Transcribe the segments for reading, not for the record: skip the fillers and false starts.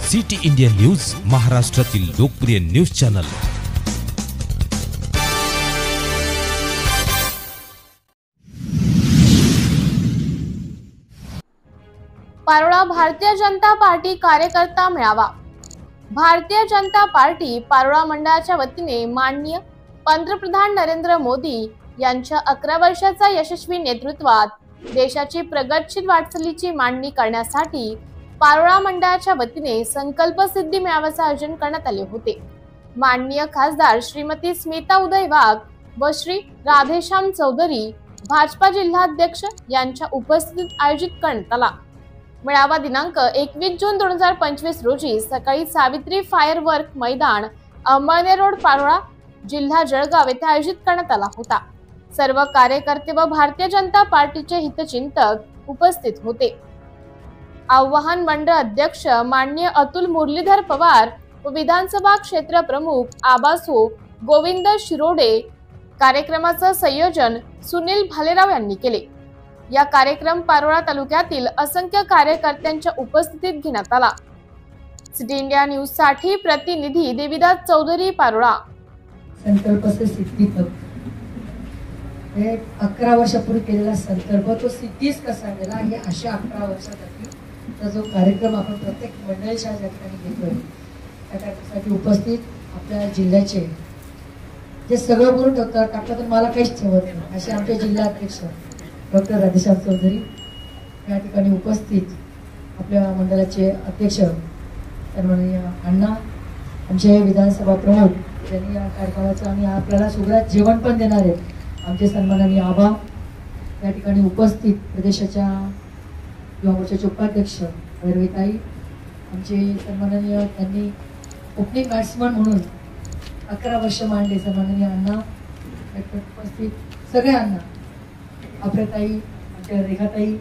City India news, महाराष्ट्रातील लोकप्रिय news channel. Parola Bharatiya Janata party कार्यकर्ता मेळावा। भारतीय जनता पार्टी पारोळा मंडळाच्या वतीने माननीय पंतप्रधान नरेंद्र मोदी यांच्या 11 वर्षाच्या यशस्वी नेतृत्वात देशाची प्रगतशील वाटचालीची मांडणी करण्यासाठी पारोळा मंडळाच्या वतीने संकल्प सिद्धी मेळाव्याचे आयोजन करण्यात आले होते। माननीय खासदार श्रीमती स्मिता उदय वाघ व श्री राधेश्याम चौधरी भाजपा जिल्हाध्यक्ष यांच्या उपस्थितीत आयोजित करण्यात आला। मेळावा दिनांक 21 जून 2025 रोजी सकाळी सावित्री फायर वर्क मैदान, अंबळनेर रोड, पारोळा, जिल्हा जळगाव येथे आयोजित करण्यात आला होता। सर्व कार्यकर्ते व भारतीय जनता पार्टीचे हितचिंतक उपस्थित होते। आवाहन मंडळ अध्यक्ष माननीय अतुल मुरलीधर पवार व विधानसभा क्षेत्र प्रमुख आबासो गोविंद शिरोडे, कार्यक्रमाचे संयोजन सुनील भालेराव यांनी केले। या कार्यक्रम पारोळा तालुक्यातील असंख्य कार्यकर्त्यांच्या उपस्थितीत घेण्यात आला। सिटी इंडिया न्यूज साठी प्रतिनिधी देविदास चौधरी, पारोळा। संकल्प से सिद्धी तक 11 वर्षापूर्वी केलेला संकल्प तो सिद्धीच कसा गेला हे अशा 11 वर्षासाठी जो कार्यक्रम आपण प्रत्येक मंडळाच्या ठिकाणी घेतोय त्या कार्यक्रमासाठी उपस्थित आपल्या जिल्ह्याचे जे सगळं बोलून ठेवतात, टाकलं तर मला काहीच ठेवत नाही असे आमचे जिल्हाध्यक्ष डॉक्टर राधेश्याम चौधरी या ठिकाणी उपस्थित, आपल्या मंडळाचे अध्यक्ष सन्माननीय अण्णा, आमचे विधानसभा प्रमुख यांनी या कार्यक्रमाचं आणि आपल्याला सुग्रात जेवण पण देणार आहेत आमचे सन्माननीय आबा या ठिकाणी उपस्थित, प्रदेशाच्या युवा मोर्चाचे उपाध्यक्ष भैरवीताई, आमचे सन्माननीय त्यांनी ओपनिंग बॅट्समन म्हणून 11 वर्ष मांडले सन्माननीय अण्णा उपस्थित, सगळ्यांना अप्रताई, आमच्या रेखाताई,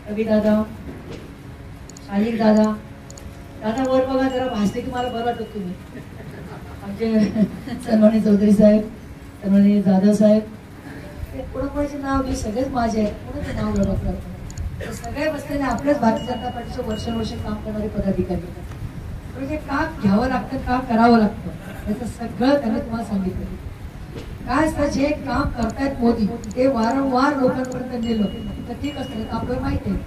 रवी दादा, शालिक दादा, दादा वर बघा जरा भासते की मला बरं वाटत तुम्ही, आमचे सन्माननीय चौधरी साहेब, सन्माननीय जाधव साहेब, कोणाकोणाचे नाव मी सगळेच माझे आहेत, कोणाचं नाव लढवलं सगळे बसलेले आपल्याच भारतीय जनता पार्टीचे वर्ष काम करणारे पदाधिकारी, म्हणजे का घ्यावं लागतं, का करावं लागतं याचं सगळं त्यांनी तुम्हाला सांगितलं। काय असतं, जे काम करतायत मोदी ते वारंवार लोकांपर्यंत नेलं तर ठीक असतं। आपल्याला माहिती आहे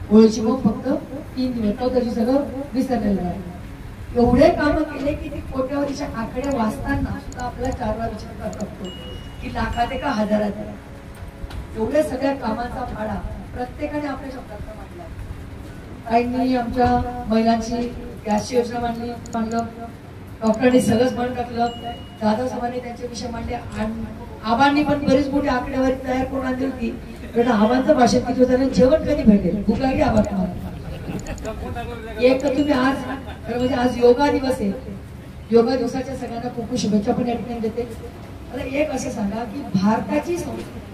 होळीची मग फक्त 3 दिवस तो त्याची सगळं विसरलेलं आहे। एवढे काम केले की ते कोट्यावधीच्या आकडे वाचताना सुद्धा आपल्याला 4 वेळा विचार करावा लागतो की लाखात आहे का हजारात आहे। एवढ्या सगळ्या कामांचा फाडा प्रत्येकाने आपल्या शब्दात मांडला। काहींनी आमच्या महिलांची गॅसची योजना मांडलं, डॉक्टरांनी सगळंच म्हणून टाकलं, दादा साहेबांनी त्यांचे विषय मांडले, आबांनी पण बरीच मोठी आकडेवारी तयार करून आणली होती। पण आबांचं भाषण किती होतं, जेवण कधी भेटेल, भूक लागली आबा तुम्हाला। एक तर तुम्ही आज म्हणजे आज योगा दिवस आहे, योगा दिवसाच्या सगळ्यांना खूप खूप शुभेच्छा पण या ठिकाणी देते। मला एक असं सांगा की भारताची संस्कृती